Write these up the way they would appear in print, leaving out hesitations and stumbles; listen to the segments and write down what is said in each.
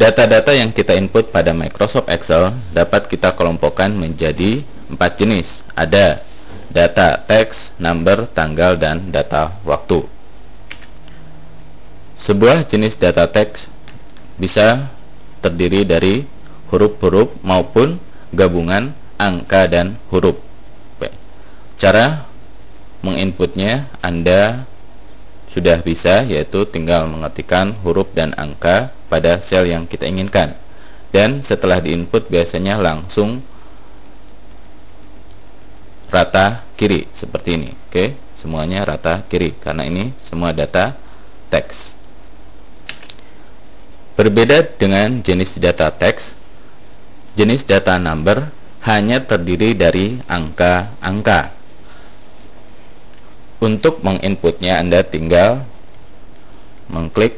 Data-data yang kita input pada Microsoft Excel dapat kita kelompokkan menjadi 4 jenis. Ada data teks, number, tanggal, dan data waktu. Sebuah jenis data teks bisa terdiri dari huruf-huruf maupun gabungan angka dan huruf. Cara menginputnya Anda sudah bisa, yaitu tinggal mengetikkan huruf dan angka pada sel yang kita inginkan, dan setelah diinput biasanya langsung rata kiri seperti ini. Oke, semuanya rata kiri karena ini semua data teks. Berbeda dengan jenis data teks, jenis data number hanya terdiri dari angka-angka. Untuk menginputnya Anda tinggal mengklik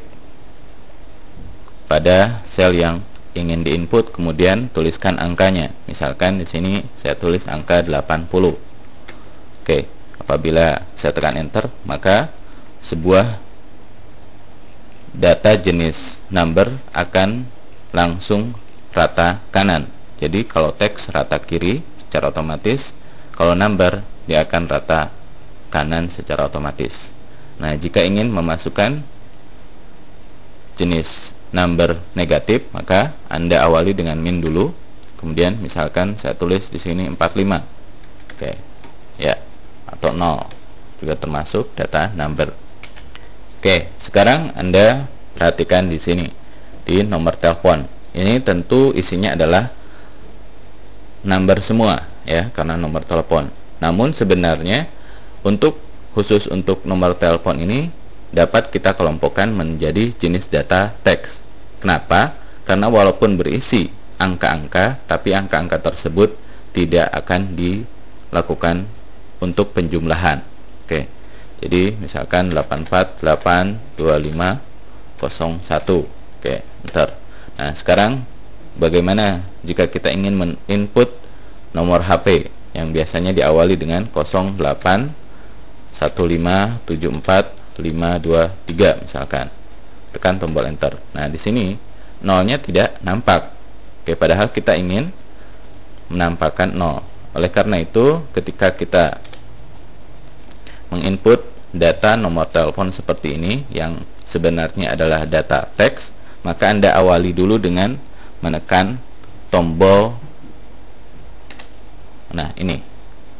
pada sel yang ingin diinput, kemudian tuliskan angkanya. Misalkan di sini saya tulis angka 80. Oke, apabila saya tekan enter, maka sebuah data jenis number akan langsung rata kanan. Jadi kalau teks rata kiri secara otomatis, kalau number dia akan rata kanan secara otomatis. Nah, jika ingin memasukkan jenis number negatif, maka Anda awali dengan min dulu. Kemudian misalkan saya tulis di sini 45. Oke. Ya, atau 0 juga termasuk data number. Oke, sekarang Anda perhatikan di sini di nomor telepon. Ini tentu isinya adalah number semua ya, karena nomor telepon. Namun sebenarnya khusus untuk nomor telepon ini dapat kita kelompokkan menjadi jenis data teks. Kenapa? Karena walaupun berisi angka-angka, tapi angka-angka tersebut tidak akan dilakukan untuk penjumlahan. Oke. Jadi misalkan 8482501. Oke, enter. Nah, sekarang bagaimana jika kita ingin men-input nomor HP yang biasanya diawali dengan 08157452 misalkan. Tekan tombol enter. Nah, di sini nolnya tidak nampak. Oke, padahal kita ingin menampakkan 0. Oleh karena itu, ketika kita menginput data nomor telepon seperti ini yang sebenarnya adalah data teks, maka Anda awali dulu dengan menekan tombol, nah ini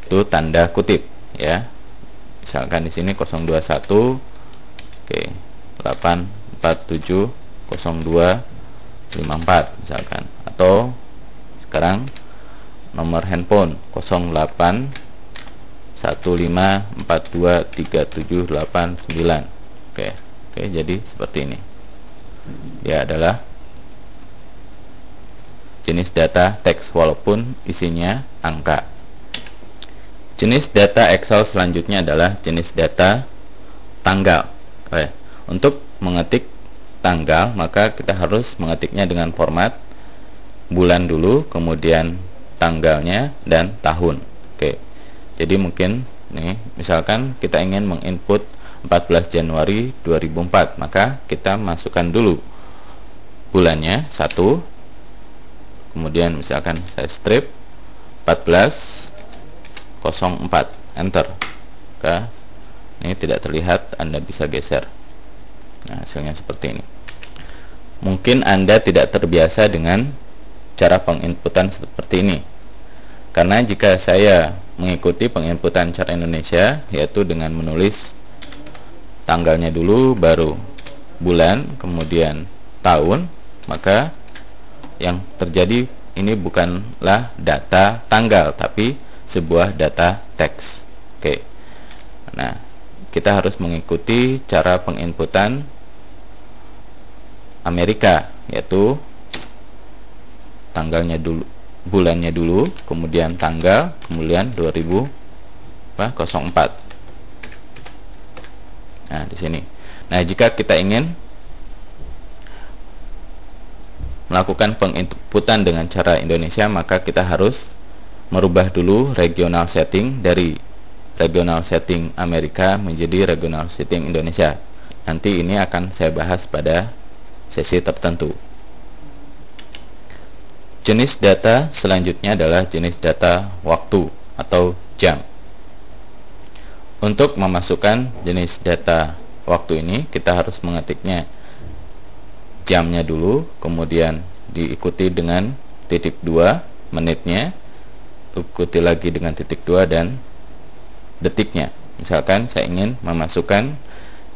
itu tanda kutip ya. Misalkan di sini 021 oke 8470254 misalkan, atau sekarang nomor handphone 0815423789. Oke, jadi seperti ini. Dia adalah jenis data teks walaupun isinya angka. Jenis data Excel selanjutnya adalah jenis data tanggal. Oke. Untuk mengetik tanggal, maka kita harus mengetiknya dengan format bulan dulu, kemudian tanggalnya dan tahun. Oke. Jadi mungkin nih, misalkan kita ingin menginput 14 Januari 2004, maka kita masukkan dulu bulannya 1, kemudian misalkan saya strip 1404, enter. Oke. Ini tidak terlihat, Anda bisa geser. Nah, hasilnya seperti ini. Mungkin Anda tidak terbiasa dengan cara penginputan seperti ini, karena jika saya mengikuti penginputan cara Indonesia, yaitu dengan menulis tanggalnya dulu, baru bulan, kemudian tahun, maka yang terjadi ini bukanlah data tanggal, tapi sebuah data teks. Oke. Nah, kita harus mengikuti cara penginputan Amerika, yaitu tanggalnya dulu, bulannya dulu, kemudian tanggal, kemudian 2004. Nah, di sini. Nah, jika kita ingin melakukan penginputan dengan cara Indonesia, maka kita harus merubah dulu regional setting dari regional setting Amerika menjadi regional setting Indonesia. Nanti ini akan saya bahas pada sesi tertentu. Jenis data selanjutnya adalah jenis data waktu atau jam. Untuk memasukkan jenis data waktu ini, kita harus mengetiknya jamnya dulu, kemudian diikuti dengan titik 2 menitnya, ikuti lagi dengan titik 2 dan detiknya. Misalkan saya ingin memasukkan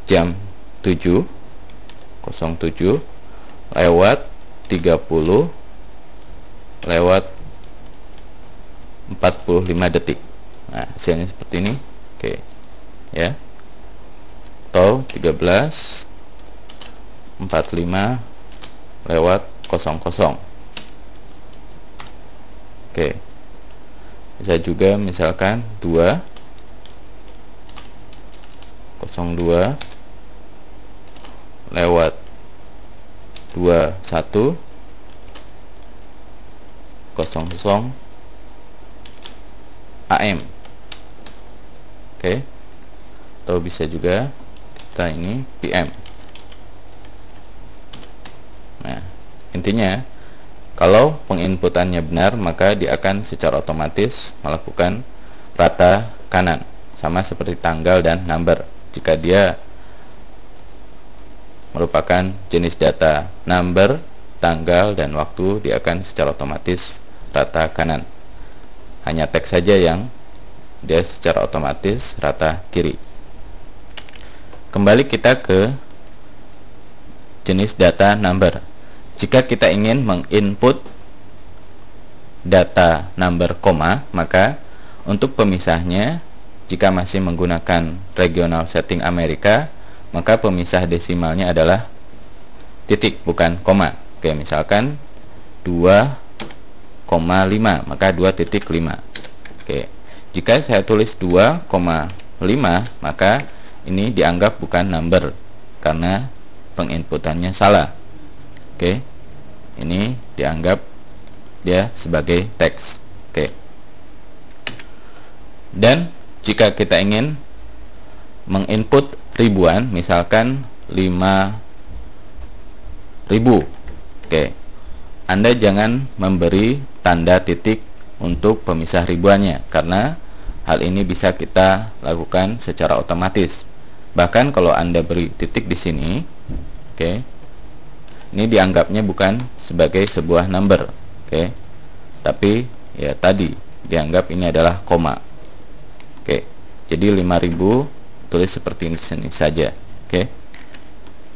jam 7.07 lewat 30 lewat 45 detik. Nah, hasilnya seperti ini. Oke. Ya. Atau 13.45 lewat 00. Oke. Bisa juga misalkan 2.02 lewat 21.00 AM. Oke. Atau bisa juga kita ini PM. Nah, intinya kalau penginputannya benar, maka dia akan secara otomatis melakukan rata kanan, sama seperti tanggal dan number. Jika dia merupakan jenis data number, tanggal, dan waktu, dia akan secara otomatis rata kanan. Hanya teks saja yang dia secara otomatis rata kiri. Kembali kita ke jenis data number. Jika kita ingin menginput data number koma, maka untuk pemisahnya, jika masih menggunakan regional setting Amerika, maka pemisah desimalnya adalah titik, bukan koma. Oke, misalkan 2,5, maka 2.5. Oke, jika saya tulis 2,5, maka ini dianggap bukan number karena penginputannya salah. Oke, ini dianggap dia sebagai teks. Oke. Dan jika kita ingin menginput ribuan, misalkan 5.000, oke, Anda jangan memberi tanda titik untuk pemisah ribuannya, karena hal ini bisa kita lakukan secara otomatis. Bahkan kalau Anda beri titik di sini, oke, ini dianggapnya bukan sebagai sebuah number, oke, tapi ya tadi dianggap ini adalah koma. Oke, jadi 5.000 tulis seperti ini saja. Oke.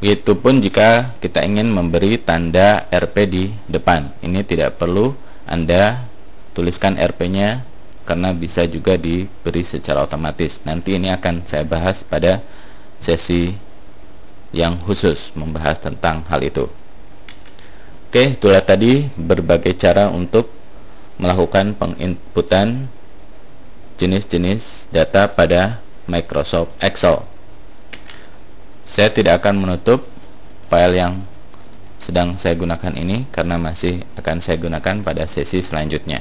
Begitupun jika kita ingin memberi tanda RP di depan, ini tidak perlu Anda tuliskan RP-nya karena bisa juga diberi secara otomatis. Nanti ini akan saya bahas pada sesi yang khusus membahas tentang hal itu. Oke, itulah tadi berbagai cara untuk melakukan penginputan jenis-jenis data pada Microsoft Excel. Saya tidak akan menutup file yang sedang saya gunakan ini karena masih akan saya gunakan pada sesi selanjutnya.